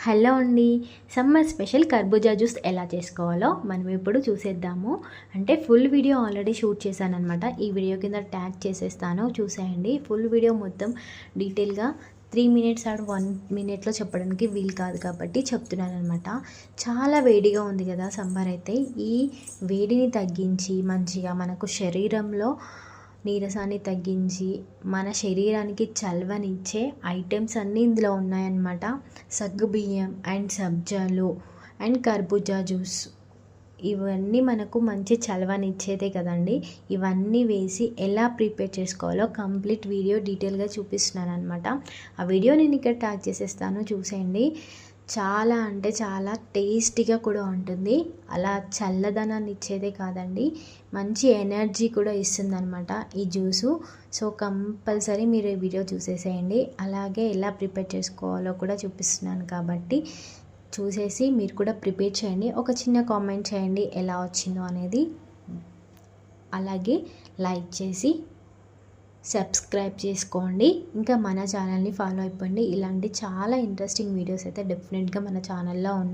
Hello అండి. Summer special కర్బూజా juice ఎలా చేసుకోవాలో మనం ఇప్పుడు చూసేద్దాము. అంటే ఫుల్ వీడియో ఆల్రెడీ షూట్ చేశాననమాట. ఈ వీడియో కింద ట్యాగ్ చేసేస్తాను, చూసేయండి. ఫుల్ వీడియో మొత్తం డీటెయిల్గా 3 మినిట్స్ ఆర్ 1 మినిట్లో చెప్పడానికి వీలు కాదు కాబట్టి చెప్తున్నానమాట. చాలా వేడిగా ఉంది కదా సమ్మర్ అయితే. ఈ వేడిని తగ్గించి మంచిగా మనకు శరీరంలో నీరసాన్ని తగ్గించి మన శరీరానికి చలవనిచ్చే ఐటమ్స్ అన్నీ ఇందులో ఉన్నాయన్నమాట. సగ్గుబియ్యం అండ్ సబ్జాలు అండ్ కర్బూజా జ్యూస్ ఇవన్నీ మనకు మంచి చలవనిచ్చేదే కదండి. ఇవన్నీ వేసి ఎలా ప్రిపేర్ చేసుకోవాలో కంప్లీట్ వీడియో డీటెయిల్గా చూపిస్తున్నాను అనమాట. ఆ వీడియో నేను ఇక్కడ ట్యాగ్ చేసేస్తాను, చూసేయండి. చాలా అంటే చాలా టేస్టీగా కూడా ఉంటుంది. అలా చల్లదనాన్ని ఇచ్చేదే కాదండి, మంచి ఎనర్జీ కూడా ఇస్తుందన్నమాట ఈ జ్యూసు. సో కంపల్సరీ మీరు ఈ వీడియో చూసేసేయండి. అలాగే ఎలా ప్రిపేర్ చేసుకోవాలో కూడా చూపిస్తున్నాను కాబట్టి చూసేసి మీరు కూడా ప్రిపేర్ చేయండి. ఒక చిన్న కామెంట్ చేయండి ఎలా వచ్చిందో అనేది. అలాగే లైక్ చేసి సబ్స్క్రైబ్ చేసుకోండి. ఇంకా మన ఛానల్ని ఫాలో అయిపోండి. ఇలాంటి చాలా ఇంట్రెస్టింగ్ వీడియోస్ అయితే డెఫినెట్గా మన ఛానల్లో ఉన్నాయి.